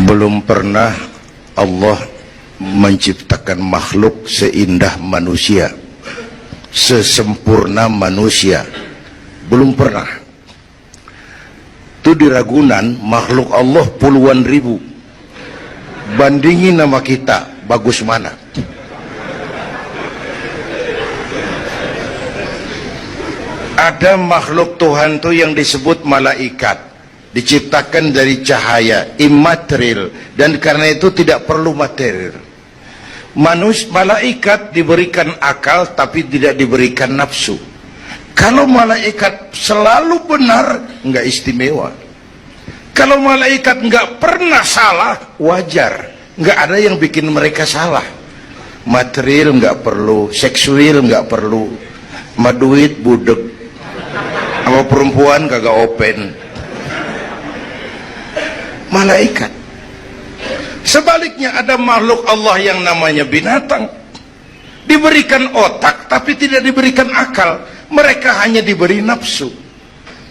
Belum pernah Allah menciptakan makhluk seindah manusia, sesempurna manusia. Belum pernah. Itu di Ragunan makhluk Allah puluhan ribu. Bandingin nama kita, bagus mana? Ada makhluk Tuhan tuh yang disebut malaikat, diciptakan dari cahaya, immaterial, dan karena itu tidak perlu material. Malaikat diberikan akal tapi tidak diberikan nafsu. Kalau malaikat selalu benar, nggak istimewa. Kalau malaikat nggak pernah salah, wajar. Nggak ada yang bikin mereka salah. Material nggak perlu, seksual nggak perlu, maduit budek, sama perempuan kagak open. Malaikat. Sebaliknya ada makhluk Allah yang namanya binatang, diberikan otak tapi tidak diberikan akal. Mereka hanya diberi nafsu.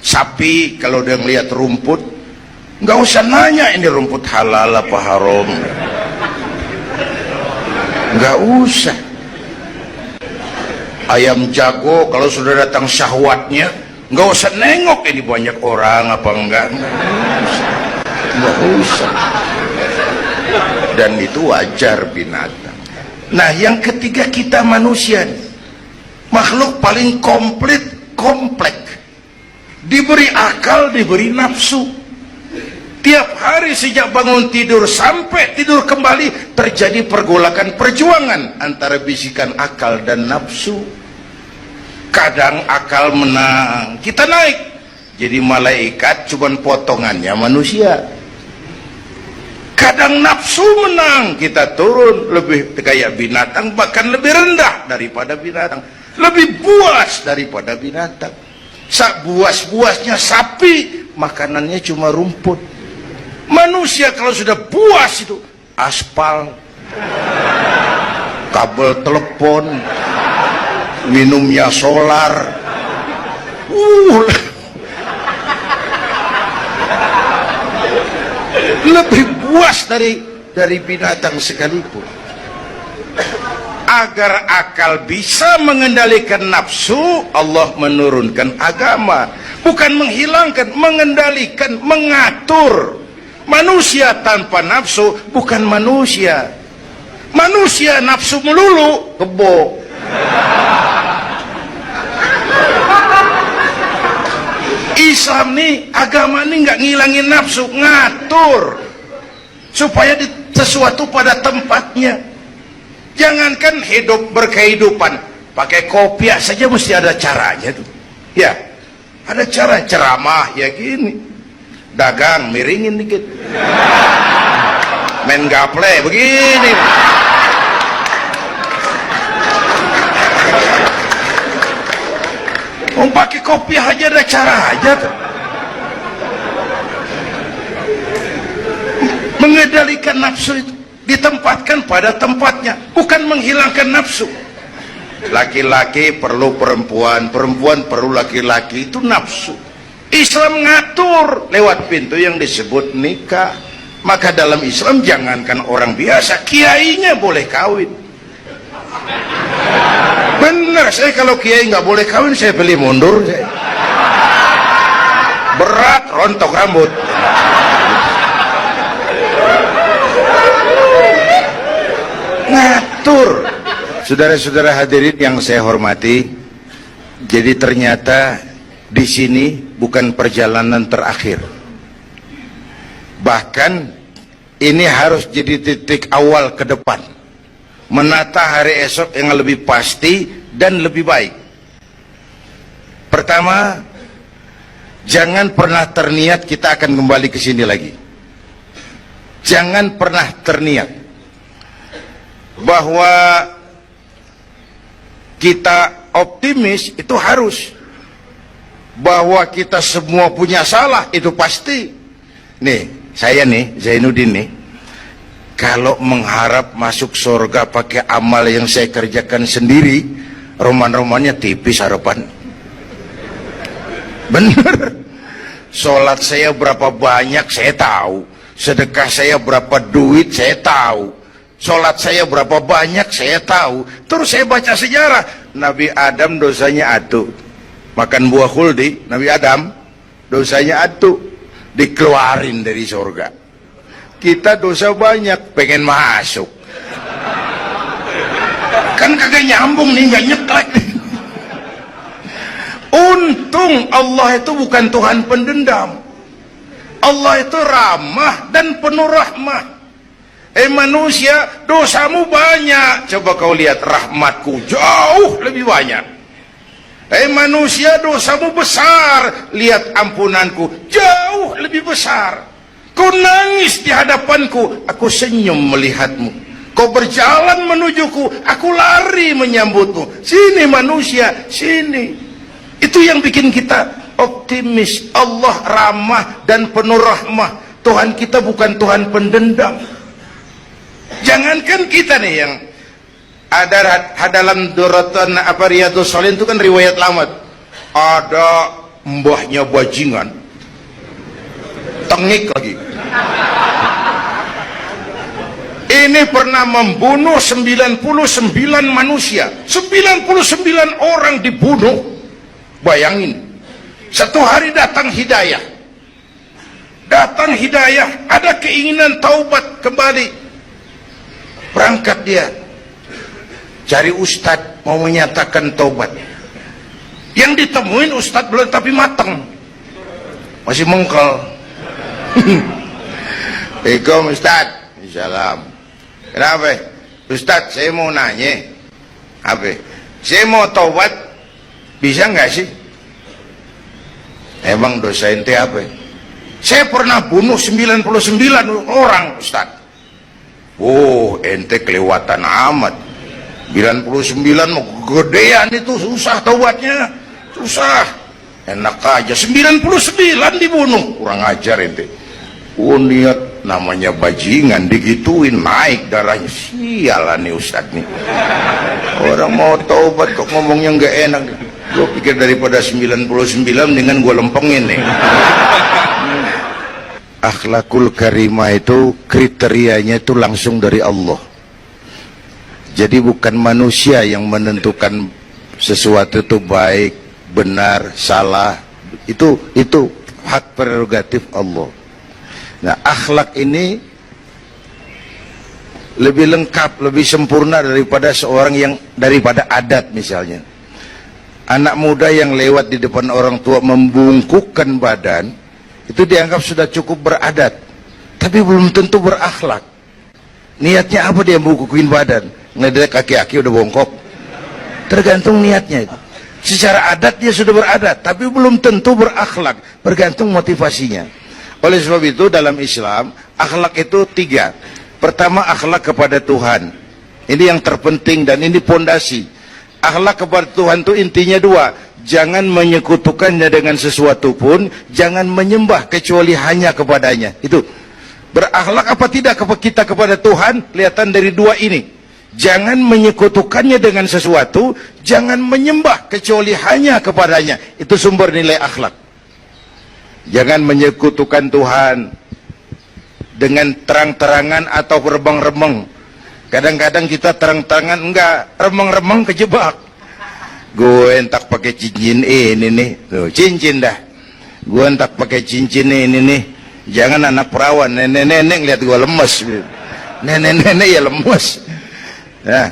Sapi kalau dia melihat rumput, nggak usah nanya ini rumput halal apa haram, nggak usah. Ayam jago kalau sudah datang syahwatnya, nggak usah nengok ini banyak orang apa enggak, nggak usah. Dan itu wajar binatang. Nah yang ketiga kita manusia, makhluk paling kompleks, diberi akal, diberi nafsu. Tiap hari sejak bangun tidur sampai tidur kembali terjadi pergolakan perjuangan antara bisikan akal dan nafsu. Kadang akal menang, kita naik jadi malaikat, cuman potongannya manusia. Kadang nafsu menang, kita turun lebih kayak binatang, bahkan lebih rendah daripada binatang, lebih buas daripada binatang. Buas-buasnya sapi, makanannya cuma rumput. Manusia kalau sudah buas itu aspal, kabel telepon, minumnya solar. Lebih buas dari binatang sekalipun. Agar akal bisa mengendalikan nafsu, Allah menurunkan agama, bukan menghilangkan, mengendalikan, mengatur. Manusia tanpa nafsu bukan manusia. Manusia nafsu melulu, kebo. Islam nih, agama nih nggak ngilangin nafsu, ngatur supaya sesuatu pada tempatnya. Jangankan hidup berkehidupan, pakai kopiah saja mesti ada caranya tuh. Ya, ada cara ceramah ya gini, dagang miringin dikit, main gaple begini. Pakai kopiah aja ada cara aja tuh. Mengendalikan nafsu itu, ditempatkan pada tempatnya, bukan menghilangkan nafsu. Laki-laki perlu perempuan, perempuan perlu laki-laki, itu nafsu. Islam ngatur lewat pintu yang disebut nikah. Maka dalam Islam jangankan orang biasa, kiainya boleh kawin. Benar, saya kalau kiai nggak boleh kawin, saya pilih mundur. Berat, rontok rambut. Ngatur. Saudara-saudara hadirin yang saya hormati, jadi ternyata di sini bukan perjalanan terakhir. Bahkan ini harus jadi titik awal ke depan, menata hari esok yang lebih pasti dan lebih baik. Pertama, jangan pernah terniat kita akan kembali ke sini lagi. Jangan pernah terniat bahwa kita optimis, itu harus. Bahwa kita semua punya salah, itu pasti. Nih, saya nih, Zainuddin nih, kalau mengharap masuk surga pakai amal yang saya kerjakan sendiri, roman-romannya tipis harapan. Bener. Sholat saya berapa banyak saya tahu, sedekah saya berapa duit saya tahu, sholat saya berapa banyak saya tahu. Terus saya baca sejarah, Nabi Adam dosanya atu, makan buah khuldi. Nabi Adam dosanya atu, dikeluarin dari surga. Kita dosa banyak, pengen masuk, kan kagak nyambung nih, nggak nyeklek nih. Untung Allah itu bukan Tuhan pendendam. Allah itu ramah dan penuh rahmah. Manusia, dosamu banyak, coba kau lihat rahmatku jauh lebih banyak. Manusia, dosamu besar, lihat ampunanku jauh lebih besar. Kau nangis di hadapanku, aku senyum melihatmu. Kau berjalan menujuku, aku lari menyambutmu. Sini manusia, sini. Itu yang bikin kita optimis. Allah ramah dan penuh rahmah. Tuhan kita bukan Tuhan pendendam. Jangankan kita nih yang ada dalam Duratan Riyadhus Shalihin itu kan riwayat lama. Ada mbahnya bajingan, tengik lagi. Ini pernah membunuh 99 manusia, 99 orang dibunuh. Bayangin, satu hari datang hidayah, ada keinginan taubat kembali, berangkat dia cari ustadz mau menyatakan taubat. Yang ditemuin ustadz belum tapi matang, masih mengkel. Assalamualaikum ustadz. Salam. Kenapa ustadz? Saya mau nanya, apa? Saya mau taubat, bisa nggak sih? Emang dosa ente apa? Saya pernah bunuh 99 orang ustaz. Oh, ente kelewatan amat. 99 mau gedean itu, susah taubatnya, susah. Enak aja 99 dibunuh, kurang ajar ente. Oh, niat namanya bajingan digituin, naik darahnya. Sialan nih ustaz nih. Orang mau taubat kok ngomongnya nggak enak. Gue pikir daripada 99 dengan gue lempengin nih. Akhlakul karimah itu kriterianya itu langsung dari Allah. Jadi bukan manusia yang menentukan sesuatu itu baik, benar, salah. Itu hak prerogatif Allah. Nah, akhlak ini lebih lengkap, lebih sempurna daripada daripada adat misalnya. Anak muda yang lewat di depan orang tua membungkukkan badan, itu dianggap sudah cukup beradat, tapi belum tentu berakhlak. Niatnya apa dia bungkukin badan? Ngelihat kaki-kaki udah bongkok. Tergantung niatnya itu. Secara adat dia sudah beradat, tapi belum tentu berakhlak, bergantung motivasinya. Oleh sebab itu dalam Islam, akhlak itu 3. Pertama, akhlak kepada Tuhan. Ini yang terpenting dan ini pondasi. Akhlak kepada Tuhan itu intinya 2. Jangan menyekutukannya dengan sesuatu pun, jangan menyembah kecuali hanya kepadanya. Itu berakhlak apa tidak kita kepada Tuhan, kelihatan dari 2 ini. Jangan menyekutukannya dengan sesuatu, jangan menyembah kecuali hanya kepadanya. Itu sumber nilai akhlak. Jangan menyekutukan Tuhan dengan terang-terangan atau remeng-remeng. Kadang-kadang kita terang-terangan enggak, remeng-remeng kejebak. Gue entak pakai cincin ini nih, tuh cincin dah. Gue entak pakai cincin ini nih. Jangan anak perawan, nenek-nenek lihat gue lemes. Nenek-nenek ya lemes. Nah,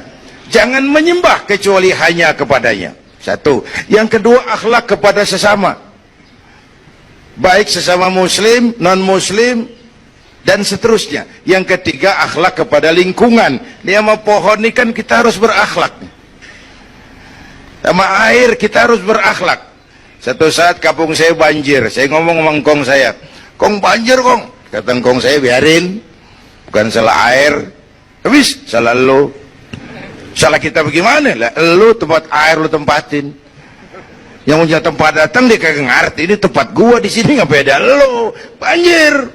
jangan menyembah kecuali hanya kepadanya. 1. Yang kedua, akhlak kepada sesama. Baik sesama muslim, non-muslim, dan seterusnya. Yang ketiga, akhlak kepada lingkungan. Dia sama pohon ini kan kita harus berakhlak. Sama air kita harus berakhlak. Satu saat kampung saya banjir, saya ngomong sama engkong saya, "Kong banjir kong." Kata engkong saya, "Biarin, bukan salah air." Habis, salah lo. Salah kita bagaimana? Lah, lo tempat air lo tempatin. Yang punya tempat datang dia kagak ngerti, ini tempat gua di sini nggak beda lo. Banjir.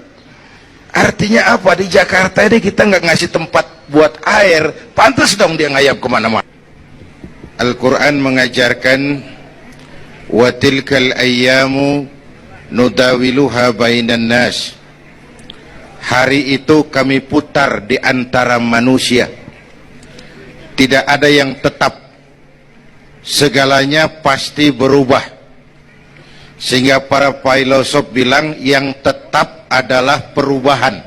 Artinya apa? Di Jakarta ini kita nggak ngasih tempat buat air, pantas dong dia ngayap kemana-mana. Al-Quran mengajarkan wa tilkal ayyamu nudawiluha bainan nas. Hari itu kami putar di antara manusia. Tidak ada yang tetap. Segalanya pasti berubah. Sehingga para filosof bilang yang tetap adalah perubahan.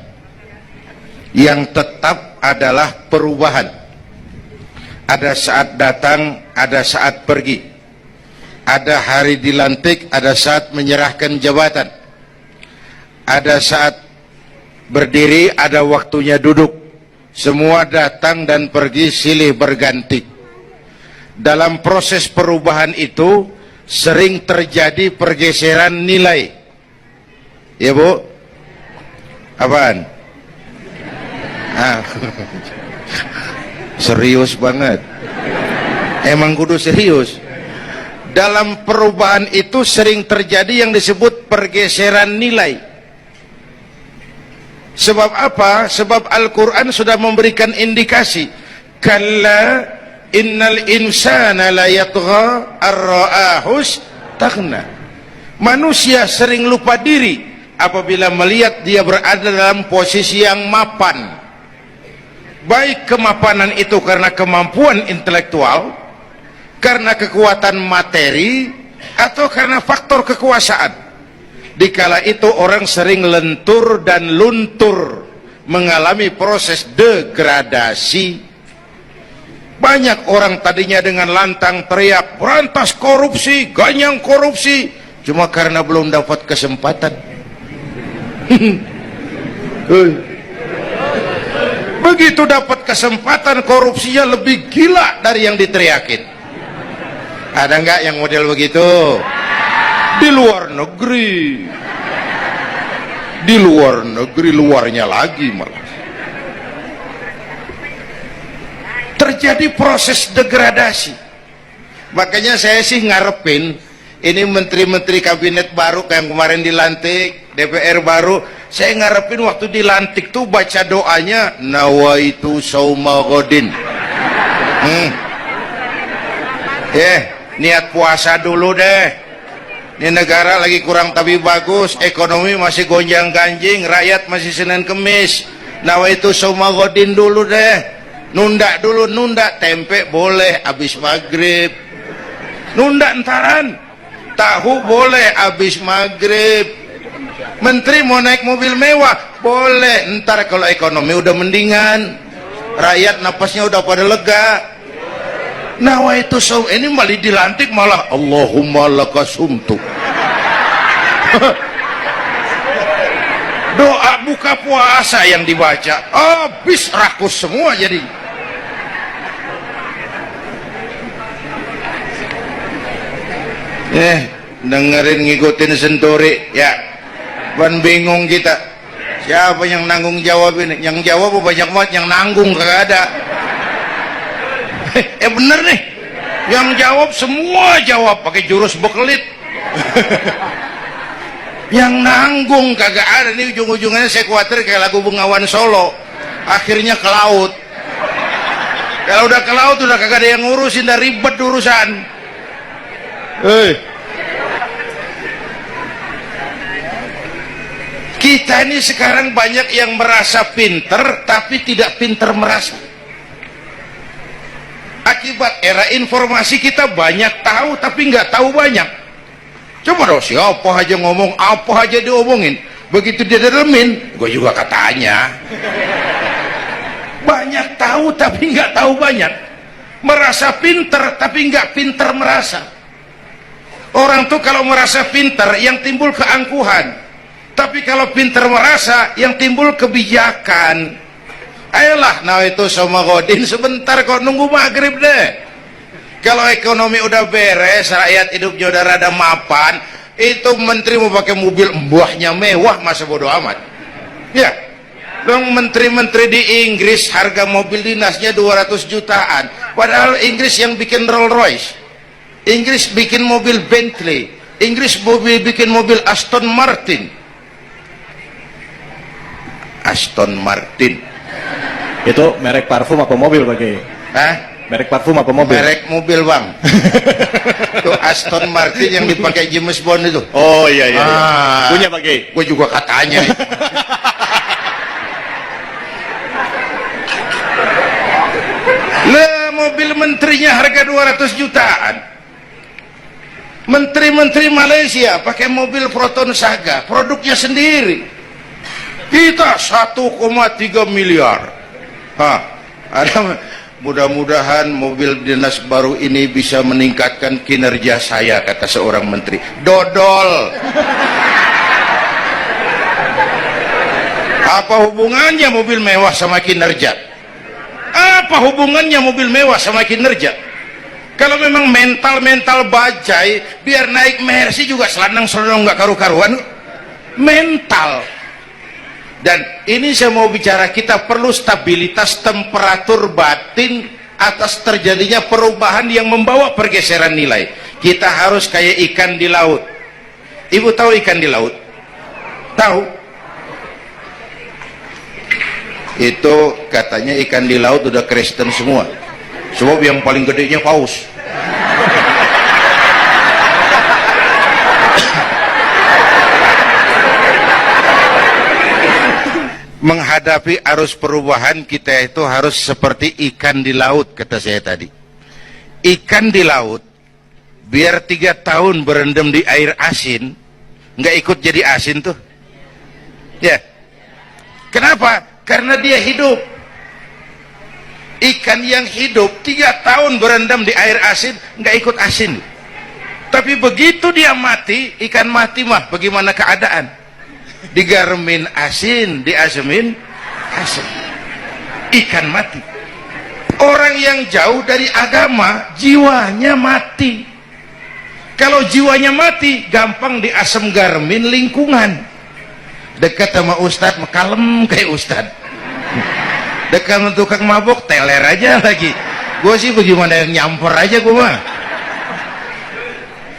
Yang tetap adalah perubahan. Ada saat datang, ada saat pergi. Ada hari dilantik, ada saat menyerahkan jabatan. Ada saat berdiri, ada waktunya duduk. Semua datang dan pergi silih berganti. Dalam proses perubahan itu sering terjadi pergeseran nilai. Ya Bu? Apaan? Serius banget. Emang kudu serius. Dalam perubahan itu sering terjadi yang disebut pergeseran nilai. Sebab apa? Sebab Al-Quran sudah memberikan indikasi. Kalla innal insana la yatgha ar-ra'ahus taghna. Manusia sering lupa diri apabila melihat dia berada dalam posisi yang mapan. Baik kemapanan itu karena kemampuan intelektual, karena kekuatan materi, atau karena faktor kekuasaan. Dikala itu orang sering lentur dan luntur, mengalami proses degradasi. Banyak orang tadinya dengan lantang teriak berantas korupsi, ganyang korupsi, cuma karena belum dapat kesempatan. Begitu dapat kesempatan, korupsinya lebih gila dari yang diteriakin. Ada nggak yang model begitu? Di luar negeri. Di luar negeri, luarnya lagi malah. Terjadi proses degradasi. Makanya saya sih ngarepin ini menteri-menteri kabinet baru kayak yang kemarin dilantik, DPR baru, saya ngarepin waktu dilantik tuh baca doanya nawaitu sauma ghadin. Niat puasa dulu deh. Ini negara lagi kurang tapi bagus, ekonomi masih gonjang ganjing, rakyat masih Senin Kemis. Nawaitu sauma ghadin dulu deh. Nunda dulu, nunda tempe boleh abis maghrib. Nunda entaran. Tahu boleh abis maghrib. Menteri mau naik mobil mewah boleh, ntar kalau ekonomi udah mendingan, rakyat napasnya udah pada lega. Nawaitu saum, ini malah dilantik malah Allahumma lakasumtu. Doa buka puasa yang dibaca habis rakus semua jadi. Dengerin ngikutin senturi ya. Ban bingung kita. Siapa yang nanggung jawab ini? Yang jawab banyak banget, yang nanggung kagak ada. Bener nih. Yang jawab semua jawab pakai jurus bekelit. Yang nanggung kagak ada. Nih ujung-ujungnya saya khawatir kayak lagu Bengawan Solo. Akhirnya ke laut. Kalau udah ke laut udah kagak ada yang ngurusin, udah ribet urusan. Kita ini sekarang banyak yang merasa pinter tapi tidak pinter merasa. Akibat era informasi kita banyak tahu tapi nggak tahu banyak. Coba dong, siapa aja ngomong apa aja diomongin, begitu dia dalemin gue juga katanya. Banyak tahu tapi nggak tahu banyak. Merasa pinter tapi nggak pinter merasa. Orang tuh kalau merasa pinter yang timbul keangkuhan. Tapi kalau pinter merasa yang timbul kebijakan. Ayolah, nah itu sama godin sebentar kok, nunggu maghrib deh. Kalau ekonomi udah beres, rakyat hidupnya udah rada mapan, itu menteri mau pakai mobil buahnya mewah, masa bodo amat. Ya, dong menteri-menteri di Inggris harga mobil dinasnya 200 jutaan. Padahal Inggris yang bikin Rolls Royce, Inggris bikin mobil Bentley, Inggris bikin mobil Aston Martin. Aston Martin itu merek parfum apa mobil bagi? Merek parfum apa mobil? Merek mobil bang. Itu Aston Martin yang dipakai James Bond itu. Oh iya iya, punya bagi? Gue juga katanya. mobil menterinya harga 200 jutaan. Menteri-menteri Malaysia pakai mobil Proton Saga, produknya sendiri. Kita 1,3 miliar. Mudah-mudahan mobil dinas baru ini bisa meningkatkan kinerja saya, kata seorang menteri. Dodol. Apa hubungannya mobil mewah sama kinerja? Apa hubungannya mobil mewah sama kinerja? Kalau memang mental bajai, biar naik Mercy juga selandang-selandang nggak karu-karuan. Mental. Dan ini saya mau bicara, kita perlu stabilitas temperatur batin atas terjadinya perubahan yang membawa pergeseran nilai. Kita harus kayak ikan di laut. Ibu tahu ikan di laut? Tahu? Itu katanya ikan di laut udah Kristen semua. Sebab yang paling gedenya paus. Menghadapi arus perubahan kita itu harus seperti ikan di laut, kata saya tadi. Ikan di laut biar 3 tahun berendam di air asin, nggak ikut jadi asin tuh ya. Kenapa? Karena dia hidup. Ikan yang hidup 3 tahun berendam di air asin nggak ikut asin. Tapi begitu dia mati, ikan mati mah bagaimana keadaan? Digarmin asin, diasemin asin, ikan mati. Orang yang jauh dari agama jiwanya mati. Kalau jiwanya mati gampang diasem garmin lingkungan. Dekat sama ustad kalem kayak ustad, dekat sama tukang mabok teler aja lagi. Gue sih bagaimana yang nyamper aja gue mah.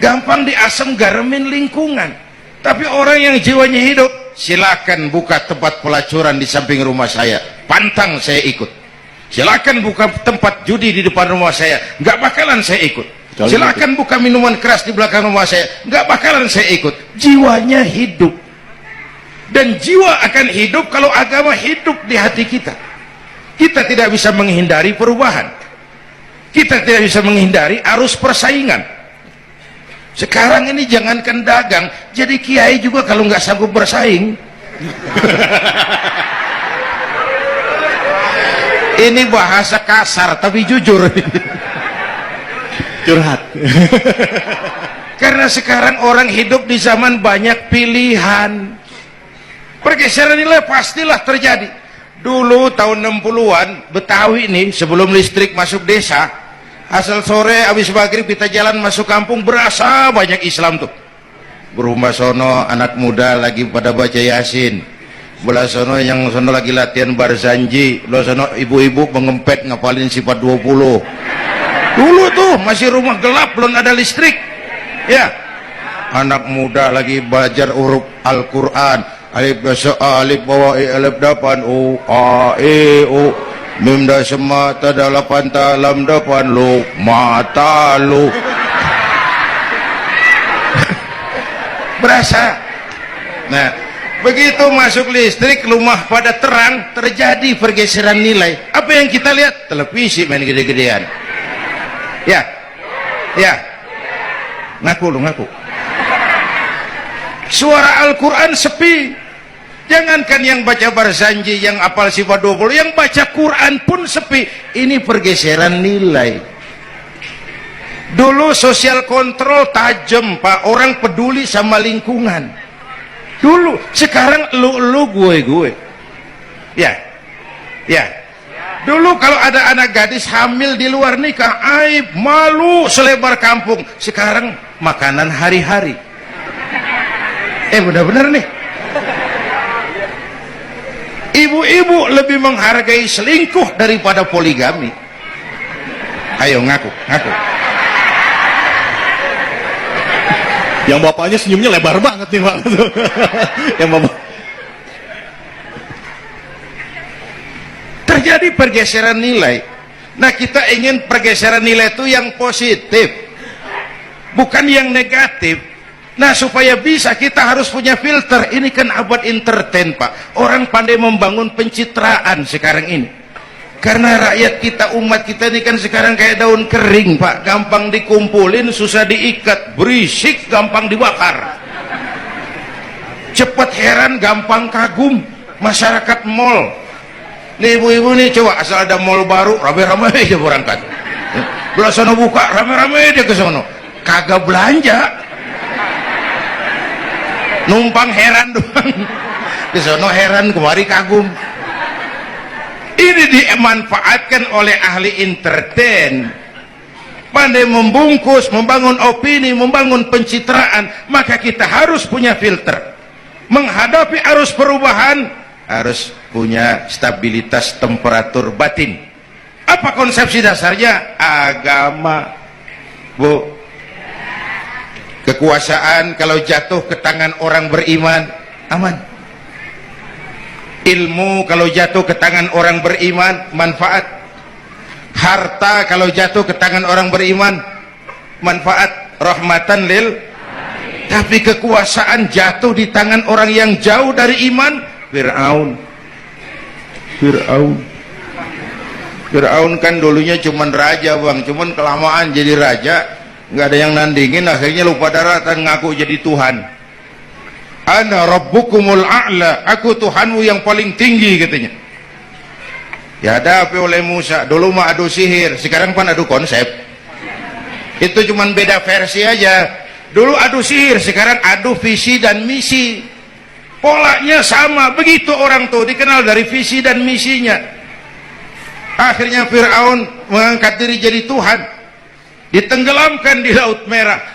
Gampang diasem garmin lingkungan. Tapi orang yang jiwanya hidup, silakan buka tempat pelacuran di samping rumah saya, pantang saya ikut. Silakan buka tempat judi di depan rumah saya, nggak bakalan saya ikut. Silakan buka minuman keras di belakang rumah saya, nggak bakalan saya ikut. Jiwanya hidup. Dan jiwa akan hidup kalau agama hidup di hati kita. Kita tidak bisa menghindari perubahan. Kita tidak bisa menghindari arus persaingan. Sekarang ini jangankan dagang, jadi kiai juga kalau nggak sanggup bersaing. Ini bahasa kasar tapi jujur. Curhat. Karena sekarang orang hidup di zaman banyak pilihan. Pergeseran nilai pastilah terjadi. Dulu tahun 60-an Betawi nih, sebelum listrik masuk desa, asal sore habis maghrib kita jalan masuk kampung, berasa banyak Islam tuh. Berumah sono anak muda lagi pada baca Yasin, belah sono yang sono lagi latihan barzanji, lo sono ibu-ibu mengempet ngapalin sifat 20. Dulu tuh masih rumah gelap, belum ada listrik ya. Anak muda lagi belajar huruf Al-Quran, alif basa alif bawa alif dapan u a e u mim da semata dalapan talam dapan lu mata lu. Berasa. Nah, begitu masuk listrik, rumah pada terang, terjadi pergeseran nilai. Apa yang kita lihat? Televisi main gede-gedean. Ya, ya. Ngaku lu, ngaku. Suara Al-Quran sepi. Jangankan yang baca barzanji, yang apal sifat 20, yang baca Quran pun sepi. Ini pergeseran nilai. Dulu sosial kontrol tajam, Pak. Orang peduli sama lingkungan. Dulu, sekarang lu gue. Ya. Ya. Dulu kalau ada anak gadis hamil di luar nikah, aib, malu selebar kampung. Sekarang makanan hari-hari. Benar-benar nih. Ibu-ibu lebih menghargai selingkuh daripada poligami. Ayo ngaku, ngaku. Yang bapaknya senyumnya lebar banget nih Pak. Yang bapak. Terjadi pergeseran nilai. Nah, kita ingin pergeseran nilai itu yang positif, bukan yang negatif. Nah, supaya bisa kita harus punya filter. Ini kan abad entertain, Pak. Orang pandai membangun pencitraan sekarang ini. Karena rakyat kita, umat kita ini kan sekarang kayak daun kering, Pak. Gampang dikumpulin, susah diikat. Berisik, gampang dibakar. Cepat heran, gampang kagum. Masyarakat mall. Nih ibu-ibu nih, coba asal ada mall baru, rame-rame aja berangkat. Belah sono buka, rame-rame dia ke sono. Kagak belanja. Numpang heran doang. Ke sono heran, kemari kagum. Ini dimanfaatkan oleh ahli entertain, pandai membungkus, membangun opini, membangun pencitraan. Maka kita harus punya filter menghadapi arus perubahan, harus punya stabilitas temperatur batin. Apa konsepsi dasarnya? Agama, Bu. Kekuasaan kalau jatuh ke tangan orang beriman, aman. Ilmu kalau jatuh ke tangan orang beriman, manfaat. Harta kalau jatuh ke tangan orang beriman, manfaat. Rahmatan lil. Tapi kekuasaan jatuh di tangan orang yang jauh dari iman, Fir'aun kan dulunya cuman raja, Bang, cuman kelamaan jadi raja, nggak ada yang nandingin, akhirnya lupa daratan, ngaku jadi Tuhan. Ana rabbukumul a'la, aku Tuhanmu yang paling tinggi, katanya. Dihadapi oleh Musa. Dulu mah adu sihir, sekarang kan adu konsep. Itu cuman beda versi aja. Dulu adu sihir, sekarang adu visi dan misi. Polanya sama. Begitu orang tuh dikenal dari visi dan misinya. Akhirnya Fir'aun mengangkat diri jadi Tuhan, ditenggelamkan di Laut Merah.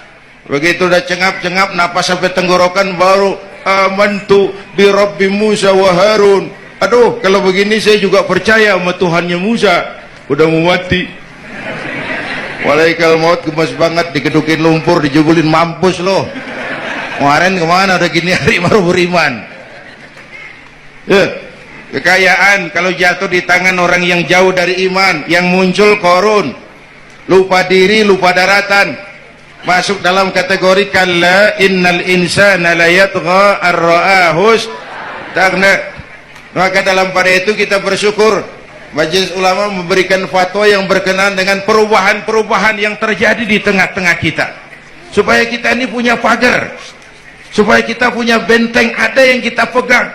Begitu udah cengap-cengap napas sampai tenggorokan, baru amantu bi Rabbi Musa wa Harun. Aduh, kalau begini saya juga percaya sama Tuhannya Musa. Udah mau mati, walaikal maut, gemes banget, dikedukin lumpur, dijugulin, mampus loh. Kemarin kemana udah gini hari baru beriman. Kekayaan kalau jatuh di tangan orang yang jauh dari iman, yang muncul korun, lupa diri, lupa daratan, masuk dalam kategori kalla innal insana la yatgha ar-ra'ahus taghna. Maka dalam pada itu kita bersyukur Majelis Ulama memberikan fatwa yang berkenaan dengan perubahan-perubahan yang terjadi di tengah-tengah kita, supaya kita ini punya pagar, supaya kita punya benteng ada yang kita pegang.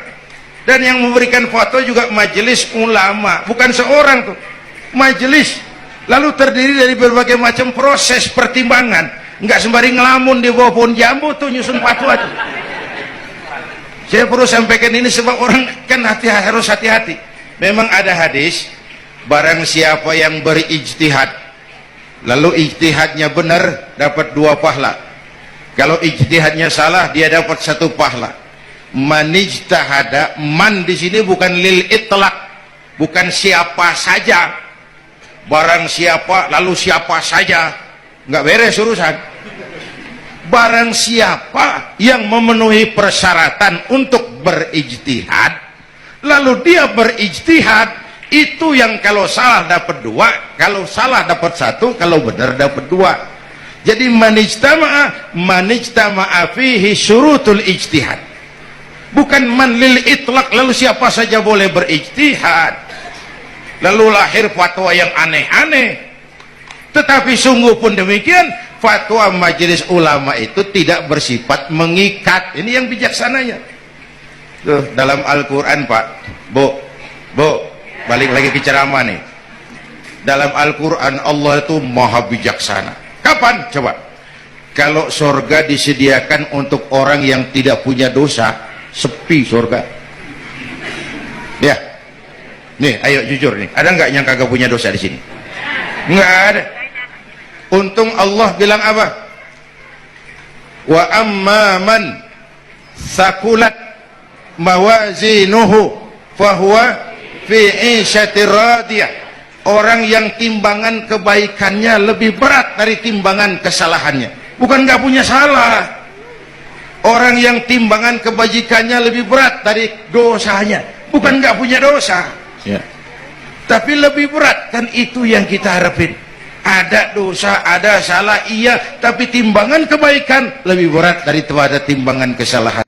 Dan yang memberikan fatwa juga Majelis Ulama, bukan seorang tuh, majelis, lalu terdiri dari berbagai macam proses pertimbangan. Enggak sembari ngelamun di bawah pohon jambu tuh nyusun fatwa tuh. Saya perlu sampaikan ini sebab orang kan harus hati-hati. Memang ada hadis, barang siapa yang berijtihad lalu ijtihadnya benar, dapat 2 pahala. Kalau ijtihadnya salah, dia dapat 1 pahala. Manijtahada, man di sini bukan lil itlaq, bukan siapa saja. Barang siapa lalu siapa saja, nggak beres urusan. Barang siapa yang memenuhi persyaratan untuk berijtihad, lalu dia berijtihad, itu yang kalau salah dapat 2, kalau salah dapat 1, kalau benar dapat 2. Jadi manijtama'a fihi syurutul ijtihad, bukan man lil itlaq, lalu siapa saja boleh berijtihad, lalu lahir fatwa yang aneh-aneh. Tetapi sungguh pun demikian, fatwa Majelis Ulama itu tidak bersifat mengikat. Ini yang bijaksananya. Tuh, dalam Al-Quran, Pak, Bu, balik lagi ke ceramah nih. Dalam Al-Quran Allah itu maha bijaksana. Kapan? Coba. Kalau surga disediakan untuk orang yang tidak punya dosa, sepi surga. Ya, nih, ayo jujur nih, ada nggak yang kagak punya dosa di sini? Nggak ada. Untung Allah bilang apa? Wa amma man sakulat mawazinuhu fahuwa fi 'ishatir radiyah. Orang yang timbangan kebaikannya lebih berat dari timbangan kesalahannya. Bukan nggak punya salah. Orang yang timbangan kebajikannya lebih berat dari dosanya. Bukan nggak punya dosa. Ya. Tapi lebih berat, kan itu yang kita harapin. Ada dosa, ada salah, iya, tapi timbangan kebaikan lebih berat daripada timbangan kesalahan.